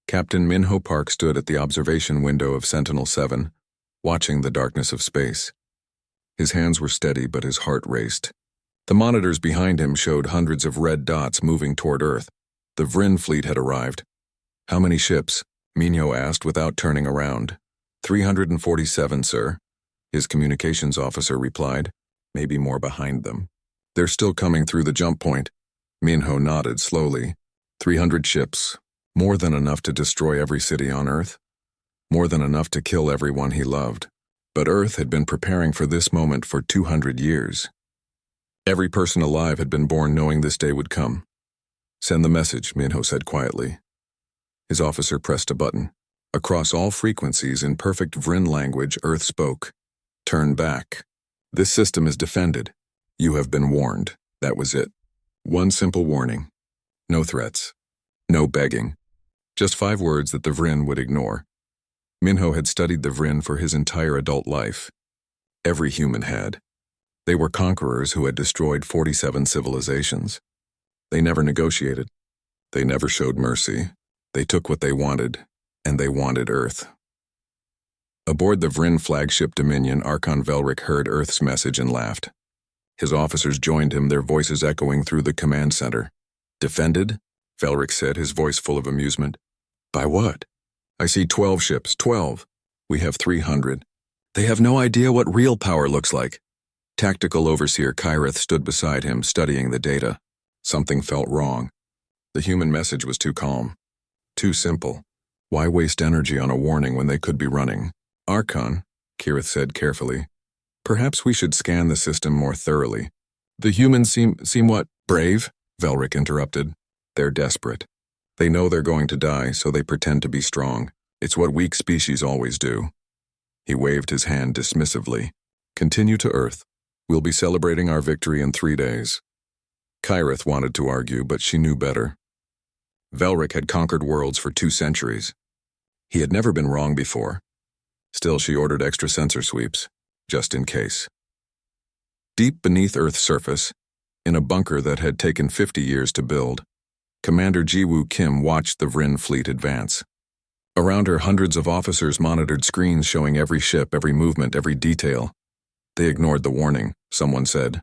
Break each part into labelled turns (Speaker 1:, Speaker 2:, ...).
Speaker 1: Captain Minho Park stood at the observation window of Sentinel-7, watching the darkness of space. His hands were steady, but his heart raced. The monitors behind him showed hundreds of red dots moving toward Earth. The Vryn fleet had arrived. "How many ships?" Minho asked without turning around. 347, sir," his communications officer replied, "maybe more behind them." "They're still coming through the jump point." Minho nodded slowly. 300 ships. More than enough to destroy every city on Earth. More than enough to kill everyone he loved. But Earth had been preparing for this moment for 200 years. Every person alive had been born knowing this day would come. "Send the message," Minho said quietly. His officer pressed a button. Across all frequencies in perfect Vryn language, Earth spoke. "Turn back. This system is defended. You have been warned." That was it. One simple warning. No threats. No begging. Just 5 words that the Vryn would ignore. Minho had studied the Vryn for his entire adult life. Every human had. They were conquerors who had destroyed 47 civilizations. They never negotiated. They never showed mercy. They took what they wanted, and they wanted Earth. Aboard the Vryn flagship Dominion, Archon Velric heard Earth's message and laughed. His officers joined him, their voices echoing through the command center. "Defended?" Velric said, his voice full of amusement. "By what?" "I see 12 ships, 12. We have 300. They have no idea what real power looks like." Tactical Overseer Kyrith stood beside him, studying the data. Something felt wrong. The human message was too calm. Too simple. Why waste energy on a warning when they could be running? "Archon," Kyrith said carefully, "perhaps we should scan the system more thoroughly." "The humans seem what? Brave?" Velric interrupted. "They're desperate. They know they're going to die, so they pretend to be strong. It's what weak species always do." He waved his hand dismissively. "Continue to Earth. We'll be celebrating our victory in 3 days." Kyrith wanted to argue, but she knew better. Velric had conquered worlds for 2 centuries. He had never been wrong before. Still, she ordered extra sensor sweeps, just in case. Deep beneath Earth's surface, in a bunker that had taken 50 years to build, Commander Jiwoo Kim watched the Vryn fleet advance. Around her, hundreds of officers monitored screens showing every ship, every movement, every detail. "They ignored the warning," someone said.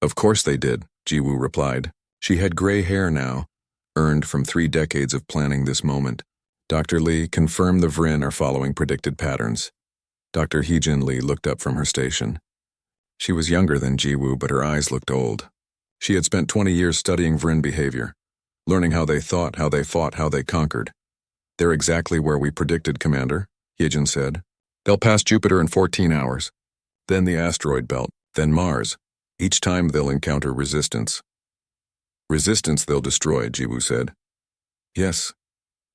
Speaker 1: "Of course they did," Jiwoo replied. She had gray hair now, earned from 3 decades of planning this moment. "Dr. Lee, confirm the Vryn are following predicted patterns." Dr. Heejin Lee looked up from her station. She was younger than Jiwoo, but her eyes looked old. She had spent 20 years studying Vryn behavior, learning how they thought, how they fought, how they conquered. "They're exactly where we predicted, Commander," Heejin said. "They'll pass Jupiter in 14 hours. Then the asteroid belt, then Mars. Each time they'll encounter resistance." "Resistance they'll destroy," Jiwoo said. "Yes,"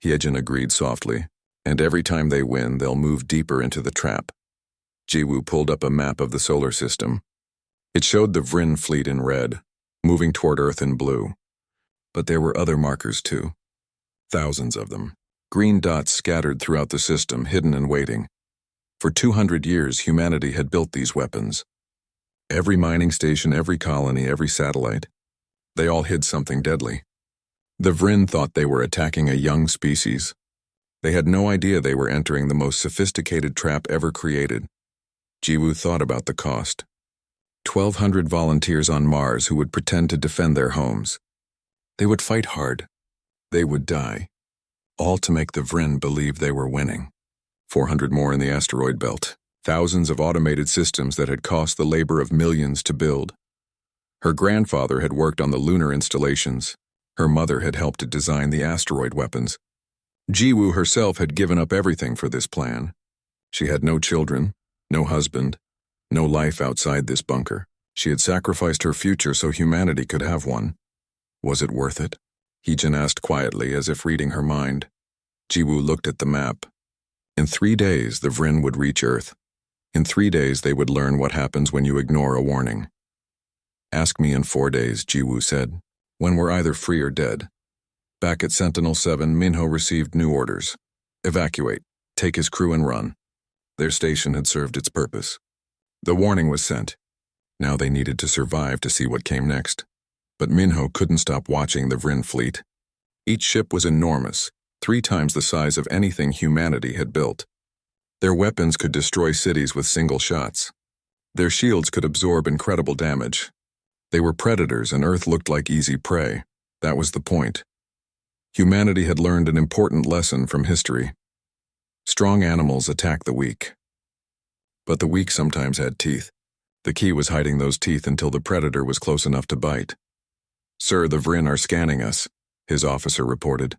Speaker 1: Heejin agreed softly. "And every time they win, they'll move deeper into the trap." Jiwoo pulled up a map of the solar system. It showed the Vryn fleet in red, moving toward Earth in blue. But there were other markers too. Thousands of them. Green dots scattered throughout the system, hidden and waiting. For 200 years, humanity had built these weapons. Every mining station, every colony, every satellite. They all hid something deadly. The Vryn thought they were attacking a young species. They had no idea they were entering the most sophisticated trap ever created. Jiwoo thought about the cost. 1,200 volunteers on Mars who would pretend to defend their homes. They would fight hard. They would die. All to make the Vryn believe they were winning. 400 more in the asteroid belt. Thousands of automated systems that had cost the labor of millions to build. Her grandfather had worked on the lunar installations. Her mother had helped to design the asteroid weapons. Jiwoo herself had given up everything for this plan. She had no children, no husband, no life outside this bunker. She had sacrificed her future so humanity could have one. Was it worth it? Heejin asked quietly, as if reading her mind. Jiwoo looked at the map. In 3 days, the Vryn would reach Earth. In 3 days, they would learn what happens when you ignore a warning. "Ask me in 4 days," Jiwoo said, "when we're either free or dead." Back at Sentinel-7, Minho received new orders. Evacuate, take his crew and run. Their station had served its purpose. The warning was sent. Now they needed to survive to see what came next. But Minho couldn't stop watching the Vryn fleet. Each ship was enormous, 3 times the size of anything humanity had built. Their weapons could destroy cities with single shots. Their shields could absorb incredible damage. They were predators, and Earth looked like easy prey. That was the point. Humanity had learned an important lesson from history. Strong animals attack the weak. But the weak sometimes had teeth. The key was hiding those teeth until the predator was close enough to bite. "Sir, the Vryn are scanning us," his officer reported.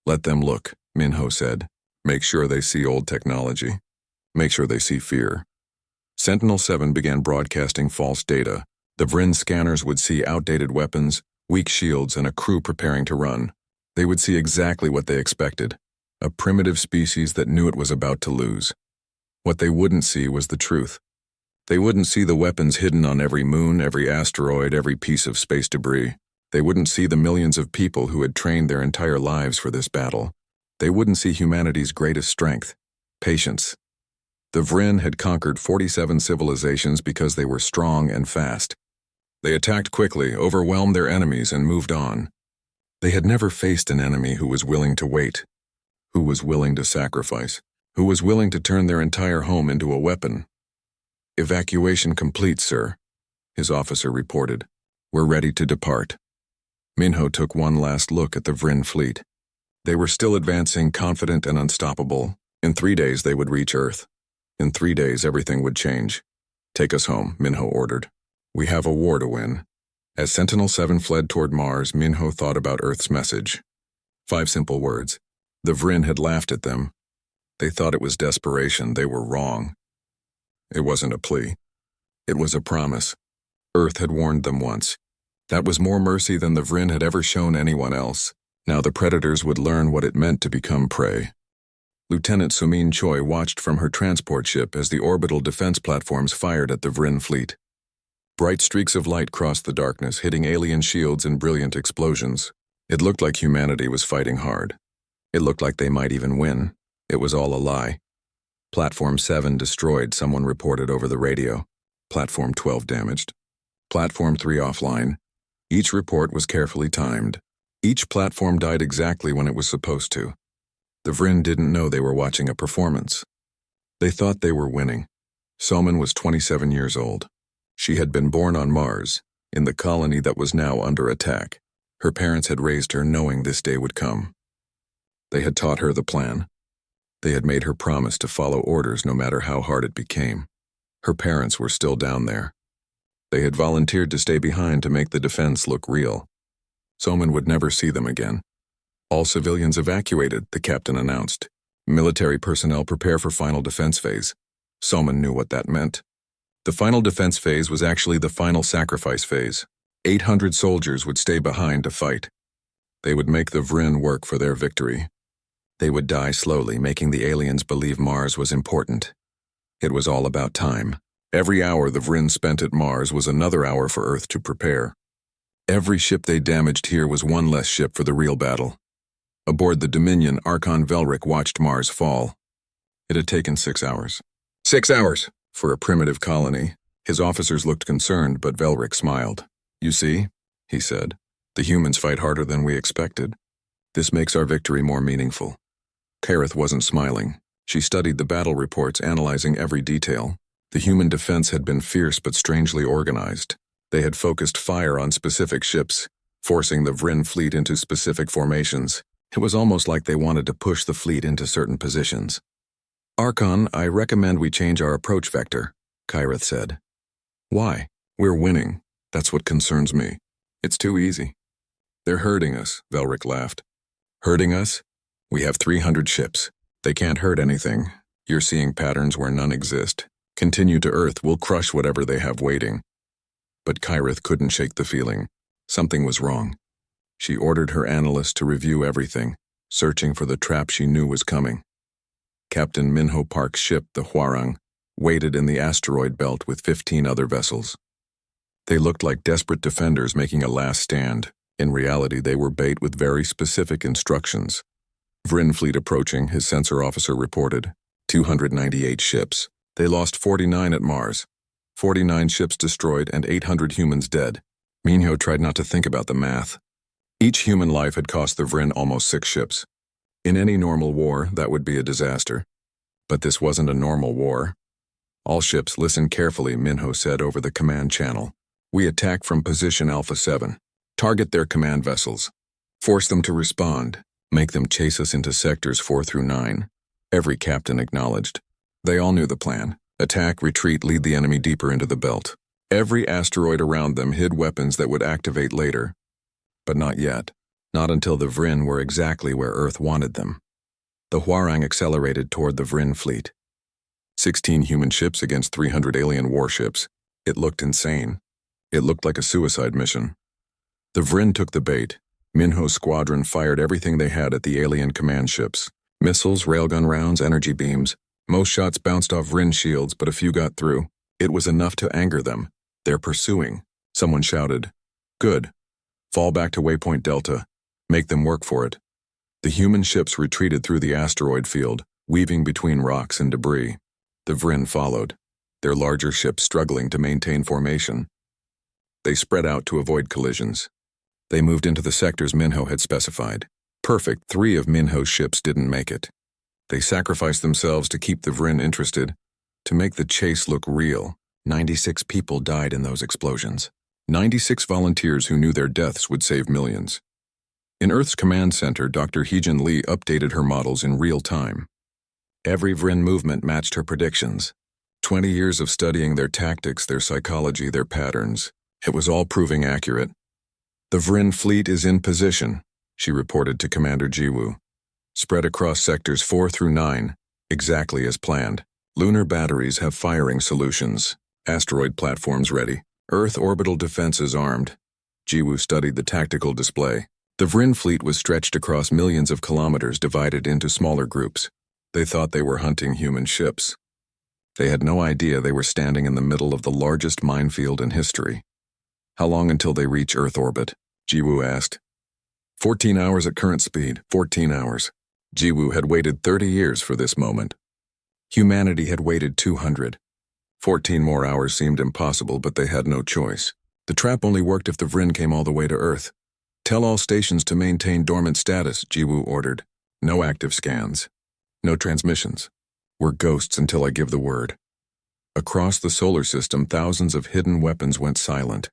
Speaker 1: "Let them look," Minho said. "Make sure they see old technology. Make sure they see fear." Sentinel-7 began broadcasting false data. The Vryn scanners would see outdated weapons, weak shields, and a crew preparing to run. They would see exactly what they expected, a primitive species that knew it was about to lose. What they wouldn't see was the truth. They wouldn't see the weapons hidden on every moon, every asteroid, every piece of space debris. They wouldn't see the millions of people who had trained their entire lives for this battle. They wouldn't see humanity's greatest strength, patience. The Vryn had conquered 47 civilizations because they were strong and fast. They attacked quickly, overwhelmed their enemies, and moved on. They had never faced an enemy who was willing to wait, who was willing to sacrifice, who was willing to turn their entire home into a weapon. "Evacuation complete, sir," his officer reported. "We're ready to depart." Minho took one last look at the Vryn fleet. They were still advancing, confident and unstoppable. In 3 days they would reach Earth. In 3 days everything would change. "Take us home," Minho ordered. "We have a war to win." As Sentinel-7 fled toward Mars, Minho thought about Earth's message. 5 simple words. The Vryn had laughed at them. They thought it was desperation. They were wrong. It wasn't a plea. It was a promise. Earth had warned them once. That was more mercy than the Vryn had ever shown anyone else. Now the predators would learn what it meant to become prey. Lieutenant Sumin Choi watched from her transport ship as the orbital defense platforms fired at the Vryn fleet. Bright streaks of light crossed the darkness, hitting alien shields in brilliant explosions. It looked like humanity was fighting hard. It looked like they might even win. It was all a lie. Platform 7 destroyed, someone reported over the radio. Platform 12 damaged. Platform 3 offline. Each report was carefully timed. Each platform died exactly when it was supposed to. The Vryn didn't know they were watching a performance. They thought they were winning. Soman was 27 years old. She had been born on Mars, in the colony that was now under attack. Her parents had raised her knowing this day would come. They had taught her the plan. They had made her promise to follow orders no matter how hard it became. Her parents were still down there. They had volunteered to stay behind to make the defense look real. Soman would never see them again. "All civilians evacuated," the captain announced. "Military personnel prepare for final defense phase." Soman knew what that meant. The final defense phase was actually the final sacrifice phase. 800 soldiers would stay behind to fight. They would make the Vryn work for their victory. They would die slowly, making the aliens believe Mars was important. It was all about time. Every hour the Vryn spent at Mars was another hour for Earth to prepare. Every ship they damaged here was one less ship for the real battle. Aboard the Dominion, Archon Velric watched Mars fall. It had taken 6 hours. 6 hours! For a primitive colony. His officers looked concerned, but Velric smiled. "You see," he said, "the humans fight harder than we expected. This makes our victory more meaningful." Kareth wasn't smiling. She studied the battle reports, analyzing every detail. The human defense had been fierce but strangely organized. They had focused fire on specific ships, forcing the Vryn fleet into specific formations. It was almost like they wanted to push the fleet into certain positions. "Archon, I recommend we change our approach vector," Kareth said. "Why? We're winning. That's what concerns me. It's too easy." "They're hurting us," Velric laughed. "Hurting us? We have 300 ships. They can't hurt anything. You're seeing patterns where none exist. Continue to Earth, we'll crush whatever they have waiting." But Kareth couldn't shake the feeling. Something was wrong. She ordered her analysts to review everything, searching for the trap she knew was coming. Captain Minho Park's ship, the Hwarang, waited in the asteroid belt with 15 other vessels. They looked like desperate defenders making a last stand. In reality, they were bait with very specific instructions. Vryn fleet approaching, his sensor officer reported. 298 ships. They lost 49 at Mars. 49 ships destroyed and 800 humans dead. Minho tried not to think about the math. Each human life had cost the Vryn almost 6 ships. In any normal war, that would be a disaster. But this wasn't a normal war. All ships, listen carefully, Minho said over the command channel. We attack from position Alpha 7. Target their command vessels. Force them to respond. Make them chase us into sectors 4 through 9. Every captain acknowledged. They all knew the plan. Attack, retreat, lead the enemy deeper into the belt. Every asteroid around them hid weapons that would activate later. But not yet. Not until the Vryn were exactly where Earth wanted them. The Hwarang accelerated toward the Vryn fleet. 16 human ships against 300 alien warships. It looked insane. It looked like a suicide mission. The Vryn took the bait. Minho's squadron fired everything they had at the alien command ships. Missiles, railgun rounds, energy beams. Most shots bounced off Vryn shields, but a few got through. It was enough to anger them. They're pursuing. Someone shouted. Good. Fall back to Waypoint Delta. Make them work for it. The human ships retreated through the asteroid field, weaving between rocks and debris. The Vryn followed, their larger ships struggling to maintain formation. They spread out to avoid collisions. They moved into the sectors Minho had specified. Perfect, 3 of Minho's ships didn't make it. They sacrificed themselves to keep the Vryn interested, to make the chase look real. 96 people died in those explosions. 96 volunteers who knew their deaths would save millions. In Earth's command center, Dr. Heejin Lee updated her models in real time. Every Vryn movement matched her predictions. 20 years of studying their tactics, their psychology, their patterns. It was all proving accurate. The Vryn fleet is in position, she reported to Commander Jiwoo. Spread across sectors 4 through 9, exactly as planned. Lunar batteries have firing solutions. Asteroid platforms ready. Earth orbital defenses armed. Jiwoo studied the tactical display. The Vryn fleet was stretched across millions of kilometers, divided into smaller groups. They thought they were hunting human ships. They had no idea they were standing in the middle of the largest minefield in history. How long until they reach Earth orbit? Jiwoo asked. 14 hours at current speed, 14 hours. Jiwoo had waited 30 years for this moment. Humanity had waited 200. 14 more hours seemed impossible, but they had no choice. The trap only worked if the Vryn came all the way to Earth. Tell all stations to maintain dormant status, Jiwoo ordered. No active scans. No transmissions. We're ghosts until I give the word. Across the solar system, thousands of hidden weapons went silent.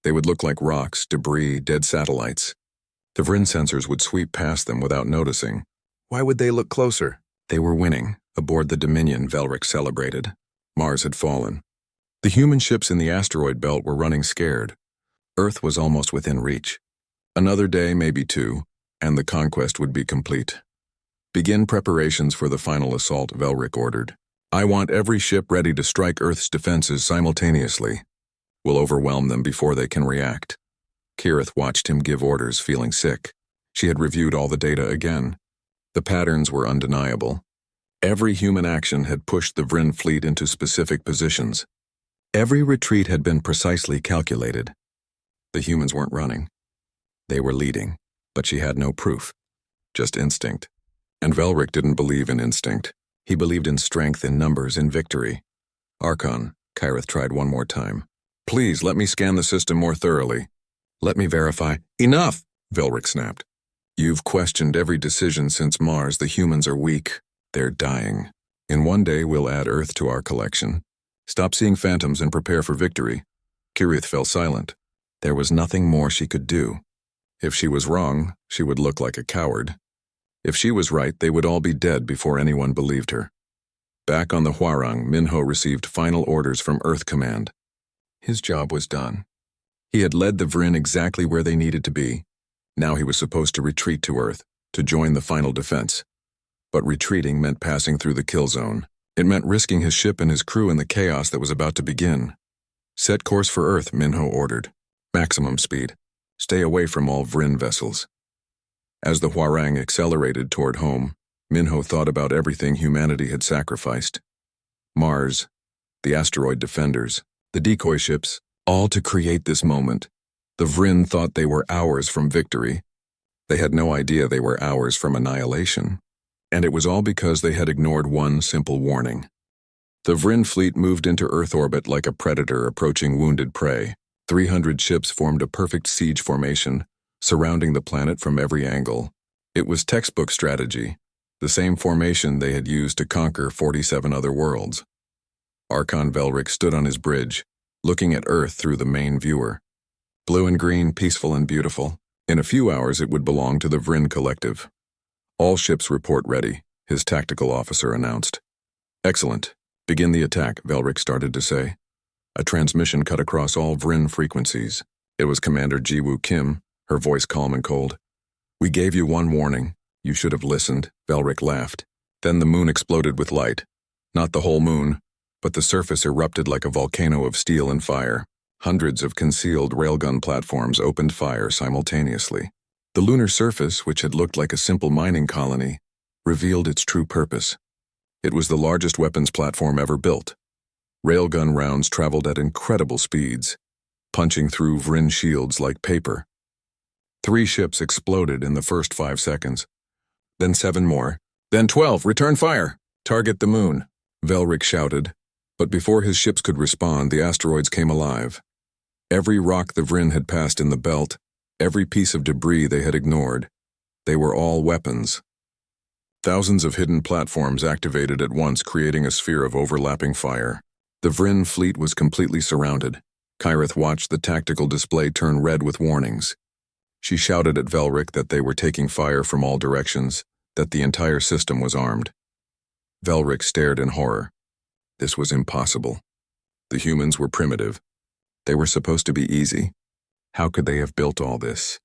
Speaker 1: They would look like rocks, debris, dead satellites. The Vryn sensors would sweep past them without noticing. Why would they look closer? They were winning. Aboard the Dominion, Velric celebrated. Mars had fallen. The human ships in the asteroid belt were running scared. Earth was almost within reach. Another day, maybe 2, and the conquest would be complete. Begin preparations for the final assault, Velric ordered. I want every ship ready to strike Earth's defenses simultaneously. We'll overwhelm them before they can react. Kirith watched him give orders, feeling sick. She had reviewed all the data again. The patterns were undeniable. Every human action had pushed the Vryn fleet into specific positions. Every retreat had been precisely calculated. The humans weren't running. They were leading, but she had no proof. Just instinct. And Velric didn't believe in instinct. He believed in strength, in numbers, in victory. Archon, Kirith tried one more time. Please, let me scan the system more thoroughly. Let me verify. Enough, Velric snapped. You've questioned every decision since Mars. The humans are weak. They're dying. In one day, we'll add Earth to our collection. Stop seeing phantoms and prepare for victory. Kirith fell silent. There was nothing more she could do. If she was wrong, she would look like a coward. If she was right, they would all be dead before anyone believed her. Back on the Hwarang, Minho received final orders from Earth Command. His job was done. He had led the Vryn exactly where they needed to be. Now he was supposed to retreat to Earth, to join the final defense. But retreating meant passing through the kill zone. It meant risking his ship and his crew in the chaos that was about to begin. Set course for Earth, Minho ordered. Maximum speed. Stay away from all Vryn vessels. As the Hwarang accelerated toward home, Minho thought about everything humanity had sacrificed. Mars, the asteroid defenders, the decoy ships, all to create this moment. The Vryn thought they were hours from victory. They had no idea they were hours from annihilation. And it was all because they had ignored one simple warning. The Vryn fleet moved into Earth orbit like a predator approaching wounded prey. 300 ships formed a perfect siege formation, surrounding the planet from every angle. It was textbook strategy, the same formation they had used to conquer 47 other worlds. Archon Velric stood on his bridge, looking at Earth through the main viewer. Blue and green, peaceful and beautiful. In a few hours it would belong to the Vryn Collective. All ships report ready, his tactical officer announced. Excellent. Begin the attack, Velric started to say. A transmission cut across all Vryn frequencies. It was Commander Jiwoo Kim, her voice calm and cold. We gave you one warning. You should have listened, Velric laughed. Then the moon exploded with light. Not the whole moon, but the surface erupted like a volcano of steel and fire. Hundreds of concealed railgun platforms opened fire simultaneously. The lunar surface, which had looked like a simple mining colony, revealed its true purpose. It was the largest weapons platform ever built. Railgun rounds traveled at incredible speeds, punching through Vryn shields like paper. 3 ships exploded in the first 5 seconds. Then 7 more. Then 12. Return fire! Target the moon, Velric shouted. But before his ships could respond, the asteroids came alive. Every rock the Vryn had passed in the belt, every piece of debris they had ignored, they were all weapons. Thousands of hidden platforms activated at once, creating a sphere of overlapping fire. The Vryn fleet was completely surrounded. Kyrith watched the tactical display turn red with warnings. She shouted at Velric that they were taking fire from all directions, that the entire system was armed. Velric stared in horror. This was impossible. The humans were primitive. They were supposed to be easy. How could they have built all this?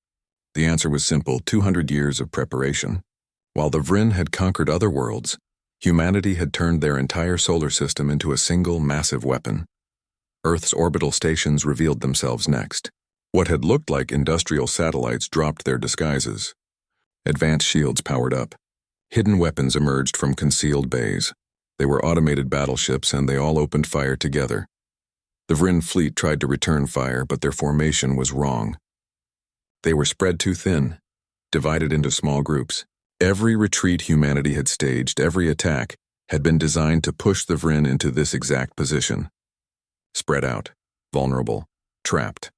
Speaker 1: The answer was simple: 200 years of preparation. While the Vryn had conquered other worlds, humanity had turned their entire solar system into a single massive weapon. Earth's orbital stations revealed themselves next. What had looked like industrial satellites dropped their disguises. Advanced shields powered up. Hidden weapons emerged from concealed bays. They were automated battleships, and they all opened fire together. The Vryn fleet tried to return fire, but their formation was wrong. They were spread too thin, divided into small groups. Every retreat humanity had staged, every attack, had been designed to push the Vryn into this exact position. Spread out, vulnerable, trapped.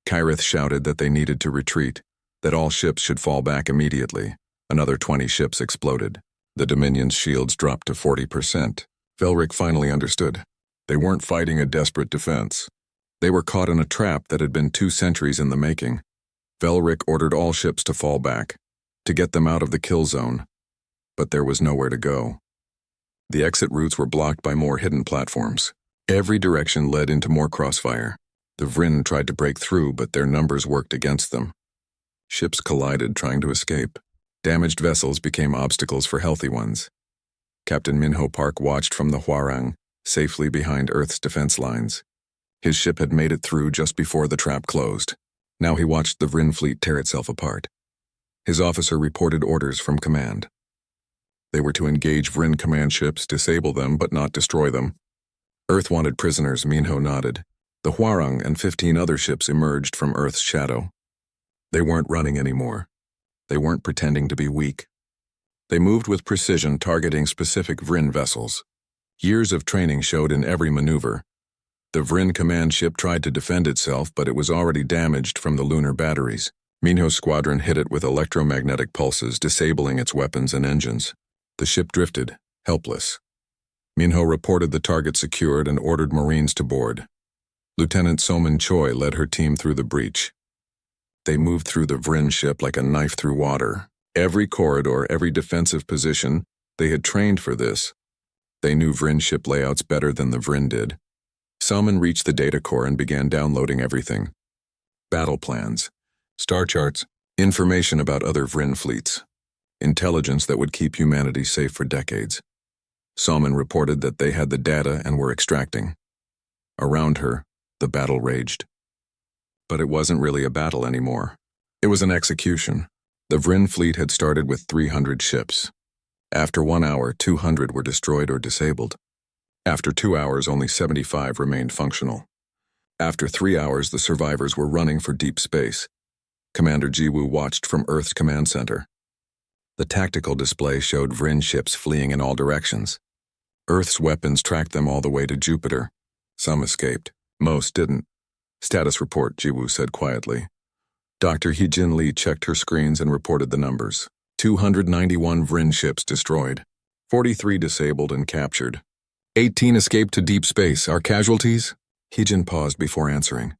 Speaker 1: Kyrith shouted that they needed to retreat, that all ships should fall back immediately. Another 20 ships exploded. The Dominion's shields dropped to 40%. Velric finally understood. They weren't fighting a desperate defense. They were caught in a trap that had been 2 centuries in the making. Velric ordered all ships to fall back, to get them out of the kill zone. But there was nowhere to go. The exit routes were blocked by more hidden platforms. Every direction led into more crossfire. The Vryn tried to break through, but their numbers worked against them. Ships collided, trying to escape. Damaged vessels became obstacles for healthy ones. Captain Minho Park watched from the Hwarang, safely behind Earth's defense lines. His ship had made it through just before the trap closed. Now he watched the Vryn fleet tear itself apart. His officer reported orders from command. They were to engage Vryn command ships, disable them but not destroy them. Earth wanted prisoners, Minho nodded. The Hwarang and 15 other ships emerged from Earth's shadow. They weren't running anymore. They weren't pretending to be weak. They moved with precision, targeting specific Vryn vessels. Years of training showed in every maneuver. The Vryn command ship tried to defend itself, but it was already damaged from the lunar batteries. Minho's squadron hit it with electromagnetic pulses, disabling its weapons and engines. The ship drifted, helpless. Minho reported the target secured and ordered Marines to board. Lieutenant Soman Choi led her team through the breach. They moved through the Vryn ship like a knife through water. Every corridor, every defensive position, they had trained for this. They knew Vryn ship layouts better than the Vryn did. Soman reached the data core and began downloading everything. Battle plans, star charts, information about other Vryn fleets. Intelligence that would keep humanity safe for decades. Soman reported that they had the data and were extracting. Around her, the battle raged. But it wasn't really a battle anymore. It was an execution. The Vryn fleet had started with 300 ships. After 1 hour, 200 were destroyed or disabled. After 2 hours, only 75 remained functional. After 3 hours, the survivors were running for deep space. Commander Jiwoo watched from Earth's command center. The tactical display showed Vryn ships fleeing in all directions. Earth's weapons tracked them all the way to Jupiter. Some escaped. Most didn't. Status report, Jiwoo said quietly. Dr. Heejin Lee checked her screens and reported the numbers. 291 Vryn ships destroyed, 43 disabled and captured. 18 escaped to deep space. Our casualties? Hijin paused before answering.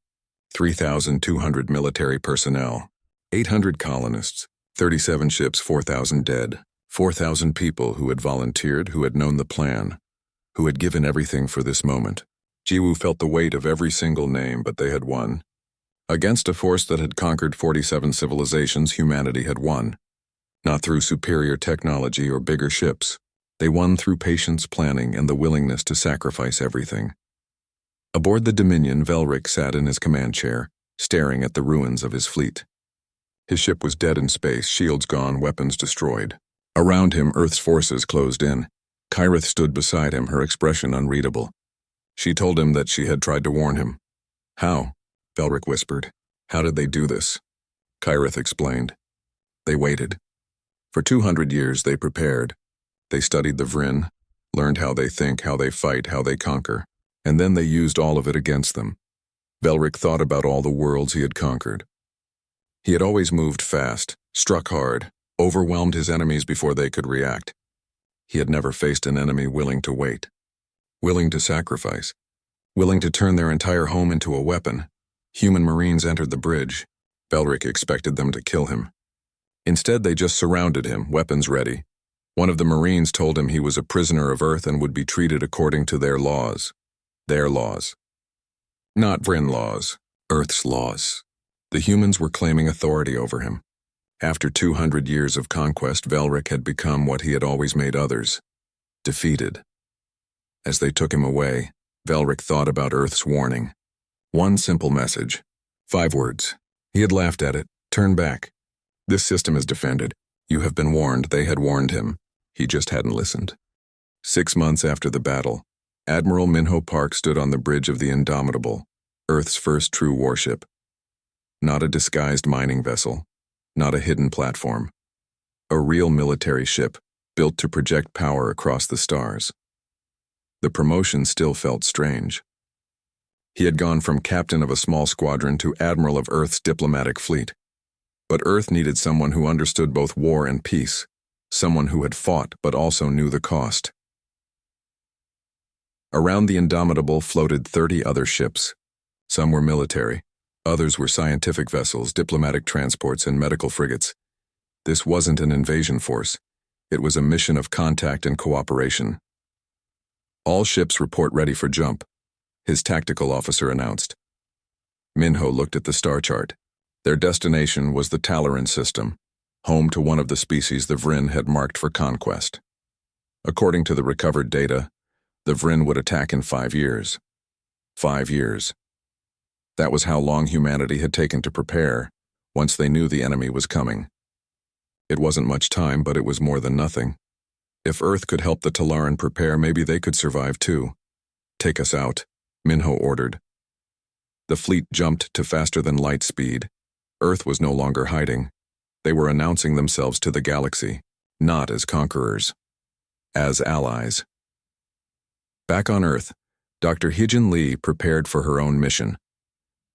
Speaker 1: 3,200 military personnel, 800 colonists, 37 ships, 4,000 dead, 4,000 people who had volunteered, who had known the plan, who had given everything for this moment. Jiwoo felt the weight of every single name, but they had won. Against a force that had conquered 47 civilizations, humanity had won. Not through superior technology or bigger ships. They won through patience, planning, and the willingness to sacrifice everything. Aboard the Dominion, Velric sat in his command chair, staring at the ruins of his fleet. His ship was dead in space, shields gone, weapons destroyed. Around him, Earth's forces closed in. Kyrith stood beside him, her expression unreadable. She told him that she had tried to warn him. How? Velric whispered. How did they do this? Kyrith explained. They waited. For 200 years they prepared. They studied the Vryn, learned how they think, how they fight, how they conquer, and then they used all of it against them. Velric thought about all the worlds he had conquered. He had always moved fast, struck hard, overwhelmed his enemies before they could react. He had never faced an enemy willing to wait, willing to sacrifice, willing to turn their entire home into a weapon. Human Marines entered the bridge. Velric expected them to kill him. Instead, they just surrounded him, weapons ready. One of the Marines told him he was a prisoner of Earth and would be treated according to their laws. Their laws. Not Vryn laws, Earth's laws. The humans were claiming authority over him. After 200 years of conquest, Velric had become what he had always made others. Defeated. As they took him away, Velric thought about Earth's warning. One simple message. 5 words. He had laughed at it. Turn back. This system is defended. You have been warned. They had warned him. He just hadn't listened. 6 months after the battle, Admiral Minho Park stood on the bridge of the Indomitable, Earth's first true warship. Not a disguised mining vessel, not a hidden platform. A real military ship, built to project power across the stars. The promotion still felt strange. He had gone from captain of a small squadron to admiral of Earth's diplomatic fleet. But Earth needed someone who understood both war and peace, someone who had fought but also knew the cost. Around the Indomitable floated 30 other ships. Some were military, others were scientific vessels, diplomatic transports, and medical frigates. This wasn't an invasion force. It was a mission of contact and cooperation. All ships report ready for jump, his tactical officer announced. Minho looked at the star chart. Their destination was the Talaran system, home to one of the species the Vryn had marked for conquest. According to the recovered data, the Vryn would attack in 5 years. 5 years. That was how long humanity had taken to prepare, once they knew the enemy was coming. It wasn't much time, but it was more than nothing. If Earth could help the Talaran prepare, maybe they could survive too. Take us out, Minho ordered. The fleet jumped to faster-than-light speed. Earth was no longer hiding. They were announcing themselves to the galaxy, not as conquerors, as allies. Back on Earth, Dr. Hijin Lee prepared for her own mission.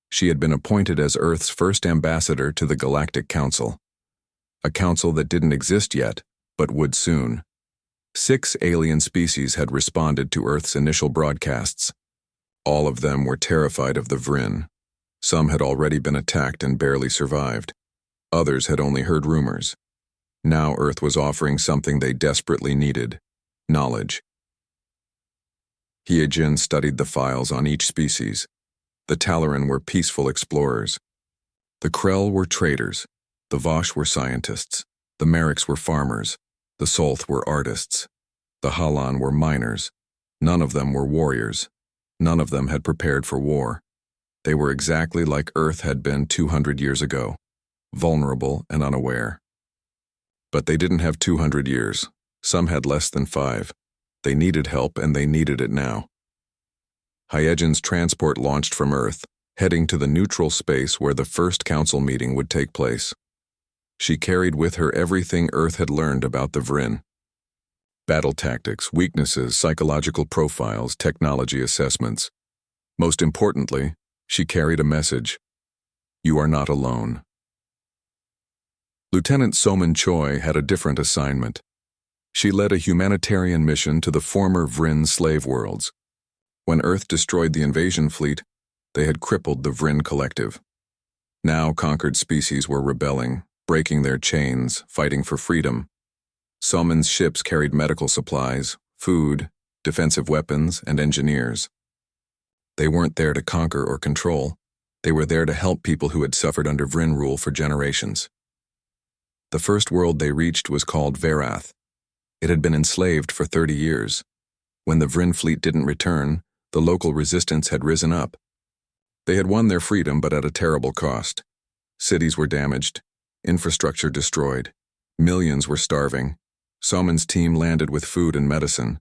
Speaker 1: She had been appointed as Earth's first ambassador to the Galactic Council, a council that didn't exist yet, but would soon. 6 alien species had responded to Earth's initial broadcasts. All of them were terrified of the Vryn. Some had already been attacked and barely survived. Others had only heard rumors. Now Earth was offering something they desperately needed: knowledge. Hijin studied the files on each species. The Talaran were peaceful explorers. The Krell were traders. The Vosh were scientists. The Merriks were farmers. The Solth were artists. The Halan were miners. None of them were warriors. None of them had prepared for war. They were exactly like Earth had been 200 years ago, vulnerable and unaware. But they didn't have 200 years. Some had less than 5. They needed help, and they needed it now. Hyejin's transport launched from Earth, heading to the neutral space where the first council meeting would take place. She carried with her everything Earth had learned about the Vryn. Battle tactics, weaknesses, psychological profiles, technology assessments. Most importantly, she carried a message. You are not alone. Lieutenant Soman Choi had a different assignment. She led a humanitarian mission to the former Vryn slave worlds. When Earth destroyed the invasion fleet, they had crippled the Vryn collective. Now conquered species were rebelling, breaking their chains, fighting for freedom. Soman's ships carried medical supplies, food, defensive weapons, and engineers. They weren't there to conquer or control. They were there to help people who had suffered under Vryn rule for generations. The first world they reached was called Verath. It had been enslaved for 30 years. When the Vryn fleet didn't return, the local resistance had risen up. They had won their freedom, but at a terrible cost. Cities were damaged, infrastructure destroyed, millions were starving. Soman's team landed with food and medicine.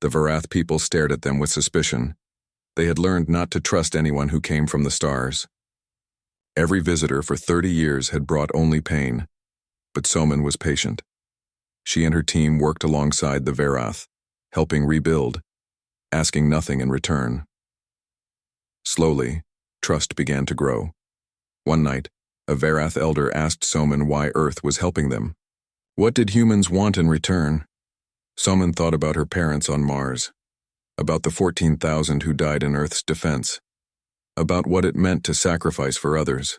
Speaker 1: The Verath people stared at them with suspicion. They had learned not to trust anyone who came from the stars. Every visitor for 30 years had brought only pain, but Soman was patient. She and her team worked alongside the Verath, helping rebuild, asking nothing in return. Slowly, trust began to grow. One night, a Verath elder asked Soman why Earth was helping them. What did humans want in return? Soman thought about her parents on Mars, about the 14,000 who died in Earth's defense, about what it meant to sacrifice for others.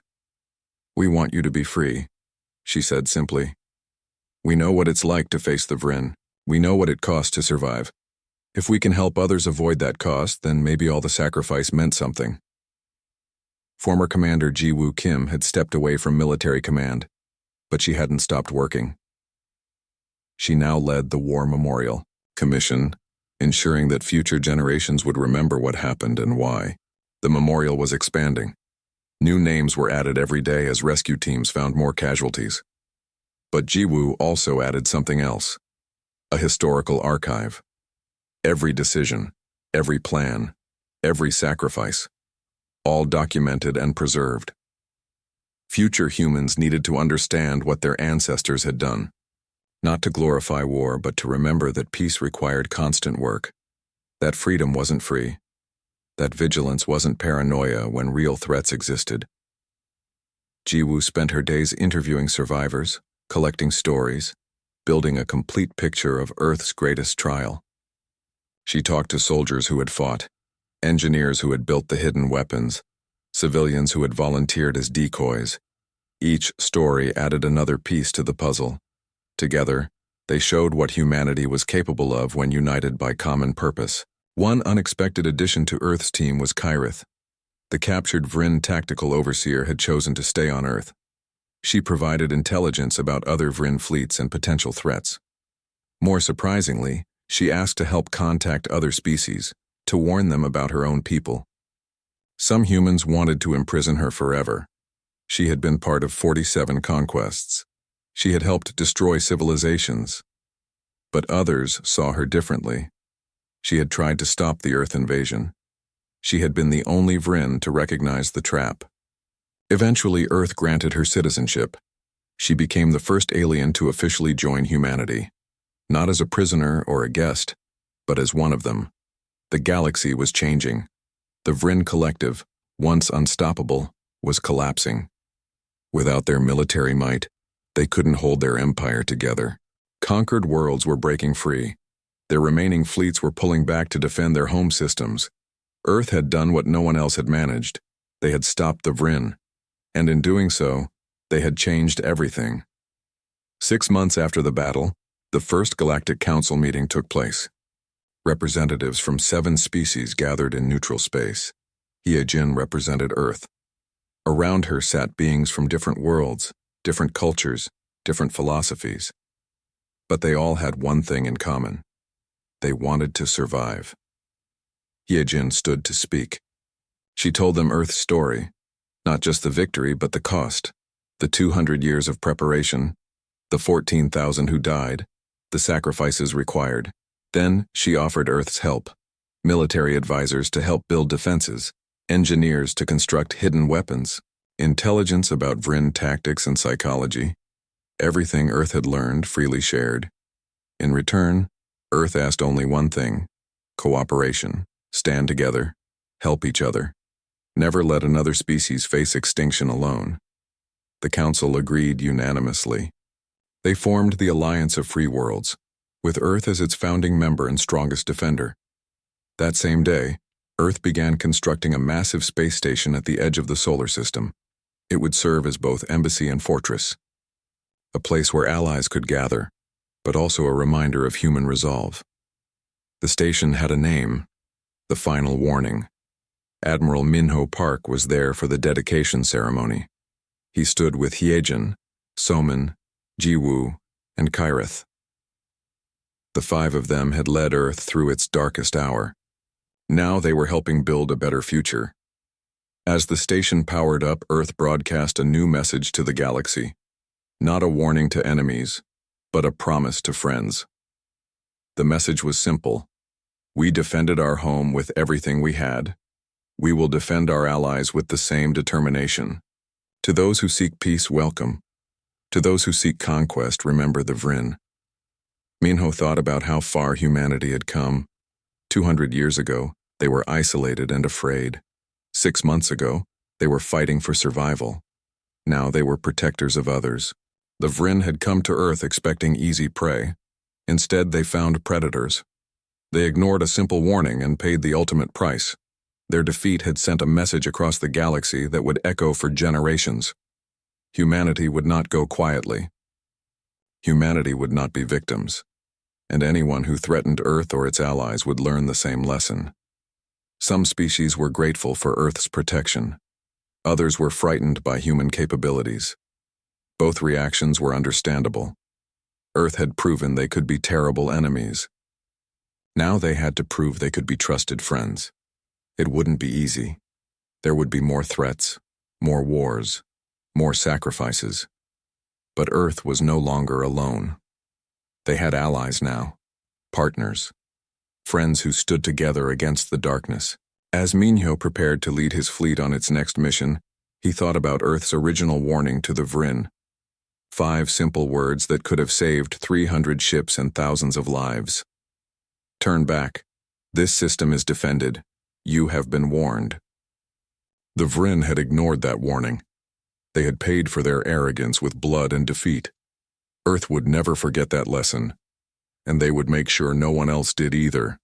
Speaker 1: We want you to be free, she said simply. We know what it's like to face the Vryn. We know what it costs to survive. If we can help others avoid that cost, then maybe all the sacrifice meant something. Former Commander Ji-Woo Kim had stepped away from military command, but she hadn't stopped working. She now led the War Memorial Commission, ensuring that future generations would remember what happened and why. The memorial was expanding. New names were added every day as rescue teams found more casualties. But Ji-Woo also added something else: a historical archive. Every decision, every plan, every sacrifice, all documented and preserved. Future humans needed to understand what their ancestors had done, not to glorify war, but to remember that peace required constant work, that freedom wasn't free, that vigilance wasn't paranoia when real threats existed. Ji-Woo spent her days interviewing survivors, collecting stories, building a complete picture of Earth's greatest trial. She talked to soldiers who had fought, engineers who had built the hidden weapons, civilians who had volunteered as decoys. Each story added another piece to the puzzle. Together, they showed what humanity was capable of when united by common purpose. One unexpected addition to Earth's team was Kyrith. The captured Vryn tactical overseer had chosen to stay on Earth. She provided intelligence about other Vryn fleets and potential threats. More surprisingly, she asked to help contact other species, to warn them about her own people. Some humans wanted to imprison her forever. She had been part of 47 conquests. She had helped destroy civilizations. But others saw her differently. She had tried to stop the Earth invasion. She had been the only Vryn to recognize the trap. Eventually, Earth granted her citizenship. She became the first alien to officially join humanity. Not as a prisoner or a guest, but as one of them. The galaxy was changing. The Vryn collective, once unstoppable, was collapsing. Without their military might, they couldn't hold their empire together. Conquered worlds were breaking free. Their remaining fleets were pulling back to defend their home systems. Earth had done what no one else had managed. They had stopped the Vryn. And in doing so, they had changed everything. 6 months after the battle, the first Galactic Council meeting took place. Representatives from 7 species gathered in neutral space. Hyejin represented Earth. Around her sat beings from different worlds, different cultures, different philosophies. But they all had one thing in common. They wanted to survive. Hyejin stood to speak. She told them Earth's story, not just the victory but the cost, the 200 years of preparation, the 14,000 who died, the sacrifices required. Then she offered Earth's help, military advisors to help build defenses, engineers to construct hidden weapons, intelligence about Vryn tactics and psychology. Everything Earth had learned, freely shared. In return, Earth asked only one thing: cooperation. Stand together, help each other. Never let another species face extinction alone. The council agreed unanimously. They formed the Alliance of Free Worlds, with Earth as its founding member and strongest defender. That same day, Earth began constructing a massive space station at the edge of the solar system. It would serve as both embassy and fortress, a place where allies could gather, but also a reminder of human resolve. The station had a name, the Final Warning. Admiral Minho Park was there for the dedication ceremony. He stood with Hyejin, Somin, Jiwoo, and Kyrith. The five of them had led Earth through its darkest hour. Now they were helping build a better future. As the station powered up, Earth broadcast a new message to the galaxy. Not a warning to enemies, but a promise to friends. The message was simple. We defended our home with everything we had. We will defend our allies with the same determination. To those who seek peace, welcome. To those who seek conquest, remember the Vryn. Minho thought about how far humanity had come. 200 years ago, they were isolated and afraid. 6 months ago, they were fighting for survival. Now they were protectors of others. The Vryn had come to Earth expecting easy prey. Instead, they found predators. They ignored a simple warning and paid the ultimate price. Their defeat had sent a message across the galaxy that would echo for generations. Humanity would not go quietly. Humanity would not be victims. And anyone who threatened Earth or its allies would learn the same lesson. Some species were grateful for Earth's protection. Others were frightened by human capabilities. Both reactions were understandable. Earth had proven they could be terrible enemies. Now they had to prove they could be trusted friends. It wouldn't be easy. There would be more threats, more wars, more sacrifices. But Earth was no longer alone. They had allies now, partners, friends who stood together against the darkness. As Minho prepared to lead his fleet on its next mission, he thought about Earth's original warning to the Vryn. 5 simple words that could have saved 300 ships and thousands of lives. Turn back. This system is defended. You have been warned. The Vryn had ignored that warning. They had paid for their arrogance with blood and defeat. Earth would never forget that lesson, and they would make sure no one else did either.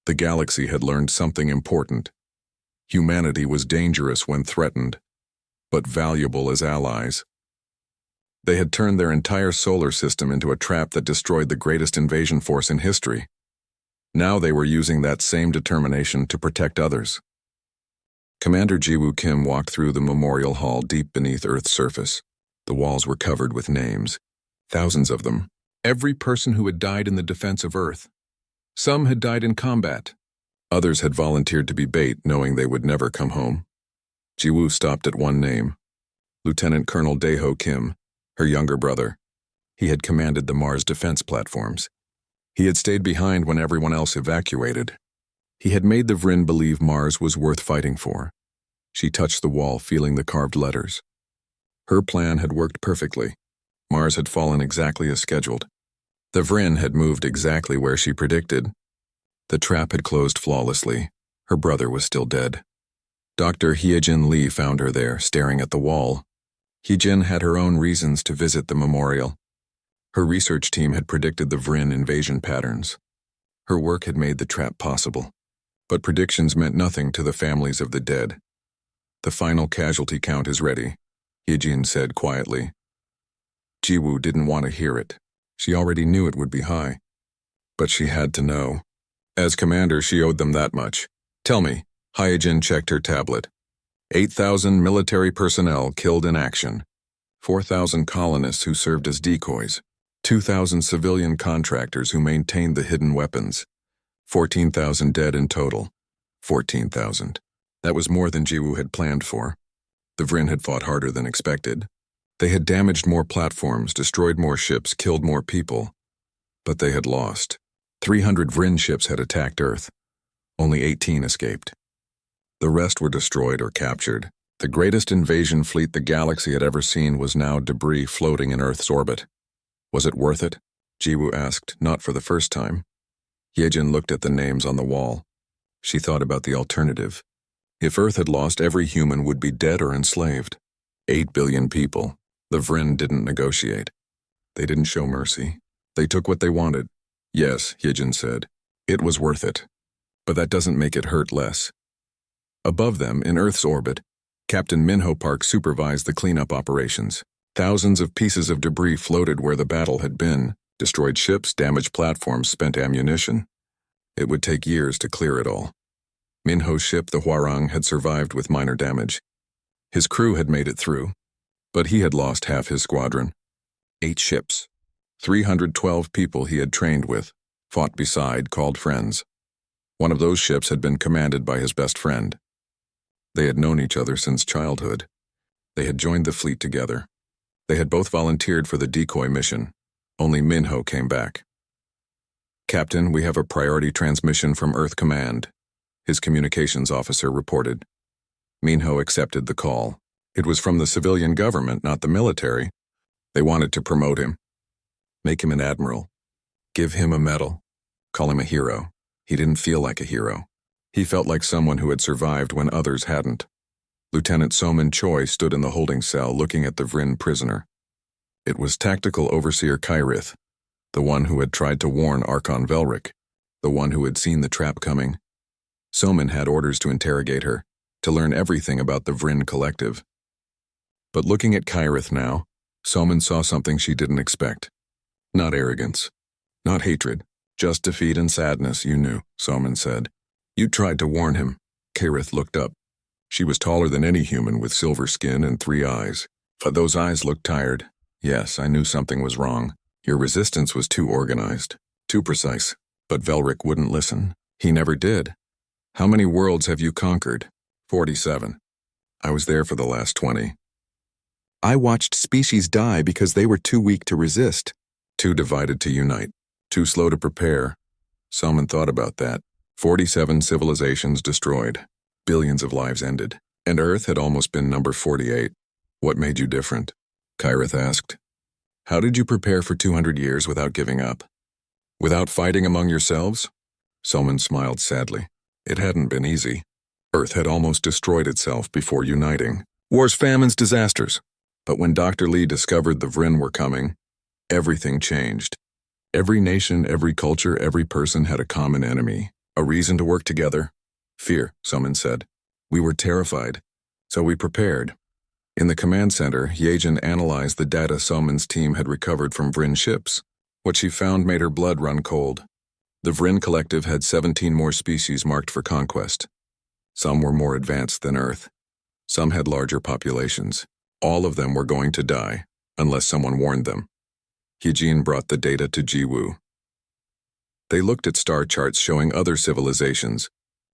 Speaker 1: The galaxy had learned something important. Humanity was dangerous when threatened, but valuable as allies. They had turned their entire solar system into a trap that destroyed the greatest invasion force in history. Now they were using that same determination to protect others. Commander Jiwoo Kim walked through the memorial hall deep beneath Earth's surface. The walls were covered with names, thousands of them. Every person who had died in the defense of Earth. Some had died in combat. Others had volunteered to be bait, knowing they would never come home. Jiwoo stopped at one name, Lieutenant Colonel Daeho Kim, her younger brother. He had commanded the Mars defense platforms. He had stayed behind when everyone else evacuated. He had made the Vryn believe Mars was worth fighting for. She touched the wall, feeling the carved letters. Her plan had worked perfectly. Mars had fallen exactly as scheduled. The Vryn had moved exactly where she predicted. The trap had closed flawlessly. Her brother was still dead. Dr. Hyejin Lee found her there, staring at the wall. Hyejin had her own reasons to visit the memorial. Her research team had predicted the Vryn invasion patterns. Her work had made the trap possible. But predictions meant nothing to the families of the dead. The final casualty count is ready, Hyejin said quietly. Jiwoo didn't want to hear it. She already knew it would be high. But she had to know. As commander, she owed them that much. Tell me, Hyejin checked her tablet. 8,000 military personnel killed in action. 4,000 colonists who served as decoys. 2,000 civilian contractors who maintained the hidden weapons. 14,000 dead in total. 14,000. That was more than Jiwoo had planned for. The Vryn had fought harder than expected. They had damaged more platforms, destroyed more ships, killed more people. But they had lost. 300 Vryn ships had attacked Earth. Only 18 escaped. The rest were destroyed or captured. The greatest invasion fleet the galaxy had ever seen was now debris floating in Earth's orbit. Was it worth it? Jiwoo asked, not for the first time. Hyejin looked at the names on the wall. She thought about the alternative. If Earth had lost, every human would be dead or enslaved. 8 billion people. The Vryn didn't negotiate. They didn't show mercy. They took what they wanted. Yes, Hyejin said. It was worth it. But that doesn't make it hurt less. Above them, in Earth's orbit, Captain Minho Park supervised the cleanup operations. Thousands of pieces of debris floated where the battle had been, destroyed ships, damaged platforms, spent ammunition. It would take years to clear it all. Minho's ship, the Hwarang, had survived with minor damage. His crew had made it through, but he had lost half his squadron. 8 ships. 312 people he had trained with, fought beside, called friends. One of those ships had been commanded by his best friend. They had known each other since childhood. They had joined the fleet together. They had both volunteered for the decoy mission. Only Minho came back. Captain, we have a priority transmission from Earth Command, his communications officer reported. Minho accepted the call. It was from the civilian government, not the military. They wanted to promote him. Make him an admiral. Give him a medal. Call him a hero. He didn't feel like a hero. He felt like someone who had survived when others hadn't. Lieutenant Somin Choi stood in the holding cell looking at the Vryn prisoner. It was Tactical Overseer Kyrith, the one who had tried to warn Archon Velric, the one who had seen the trap coming. Somin had orders to interrogate her, to learn everything about the Vryn Collective. But looking at Kyrith now, Somin saw something she didn't expect. Not arrogance. Not hatred. Just defeat and sadness, you knew, Somin said. You tried to warn him. Kyrith looked up. She was taller than any human with silver skin and 3 eyes. But those eyes looked tired. Yes, I knew something was wrong. Your resistance was too organized, too precise. But Velric wouldn't listen. He never did. How many worlds have you conquered? 47. I was there for the last 20. I watched species die because they were too weak to resist. Too divided to unite. Too slow to prepare. Someone thought about that. 47 civilizations destroyed. Billions of lives ended. And Earth had almost been number 48. What made you different? Kyrith asked. How did you prepare for 200 years without giving up? Without fighting among yourselves? Somin smiled sadly. It hadn't been easy. Earth had almost destroyed itself before uniting. Wars, famines, disasters. But when Dr. Lee discovered the Vryn were coming, everything changed. Every nation, every culture, every person had a common enemy. A reason to work together. Fear, Somin said. We were terrified, so we prepared. In the command center, Hyejin analyzed the data Somin's team had recovered from Vryn ships. What she found made her blood run cold. The Vryn Collective had 17 more species marked for conquest. Some were more advanced than Earth. Some had larger populations. All of them were going to die, unless someone warned them. Hyejin brought the data to Jiwoo. They looked at star charts showing other civilizations,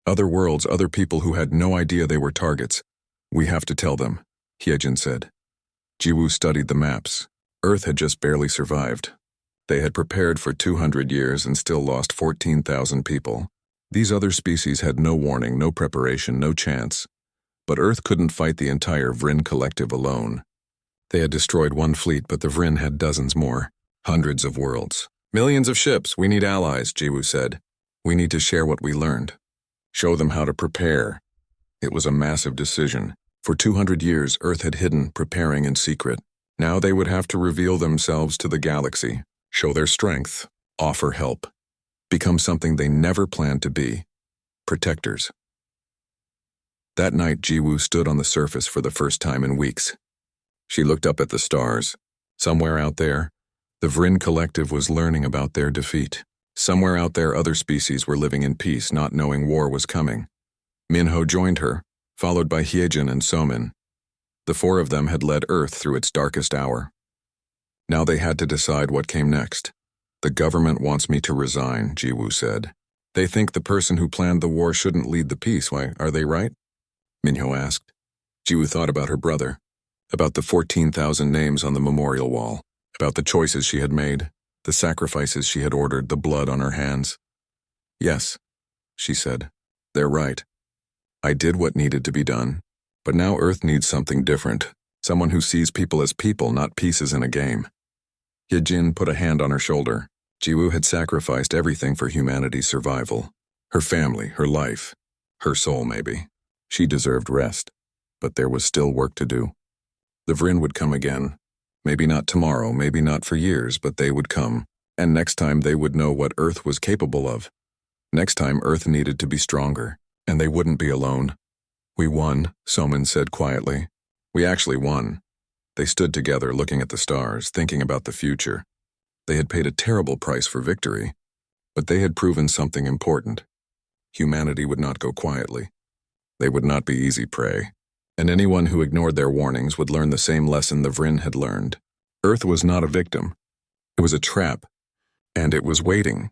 Speaker 1: other worlds, other people who had no idea they were targets. We have to tell them, Hyejin said. Jiwoo studied the maps. Earth had just barely survived. They had prepared for 200 years and still lost 14,000 people. These other species had no warning, no preparation, no chance. But Earth couldn't fight the entire Vryn Collective alone. They had destroyed one fleet, but the Vryn had dozens more. Hundreds of worlds. Millions of ships. We need allies, Jiwoo said. We need to share what we learned. Show them how to prepare. It was a massive decision. For 200 years, Earth had hidden, preparing in secret. Now they would have to reveal themselves to the galaxy, show their strength, offer help, become something they never planned to be. Protectors. That night, Jiwoo stood on the surface for the first time in weeks. She looked up at the stars. Somewhere out there, the Vryn Collective was learning about their defeat. Somewhere out there, other species were living in peace, not knowing war was coming. Minho joined her, followed by Hyejin and Somin. The 4 of them had led Earth through its darkest hour. Now they had to decide what came next. The government wants me to resign, Jiwoo said. They think the person who planned the war shouldn't lead the peace. Why, are they right? Minho asked. Jiwoo thought about her brother, about the 14,000 names on the memorial wall, about the choices she had made, the sacrifices she had ordered, the blood on her hands. Yes, she said. They're right. I did what needed to be done, but now Earth needs something different, someone who sees people as people, not pieces in a game. Hyejin put a hand on her shoulder. Jiwoo had sacrificed everything for humanity's survival. Her family, her life, her soul maybe. She deserved rest, but there was still work to do. The Vryn would come again. Maybe not tomorrow, maybe not for years, but they would come. And next time they would know what Earth was capable of. Next time Earth needed to be stronger, and they wouldn't be alone. We won, Soman said quietly. We actually won. They stood together looking at the stars, thinking about the future. They had paid a terrible price for victory, but they had proven something important. Humanity would not go quietly. They would not be easy prey, and anyone who ignored their warnings would learn the same lesson the Vryn had learned. Earth was not a victim. It was a trap, and it was waiting.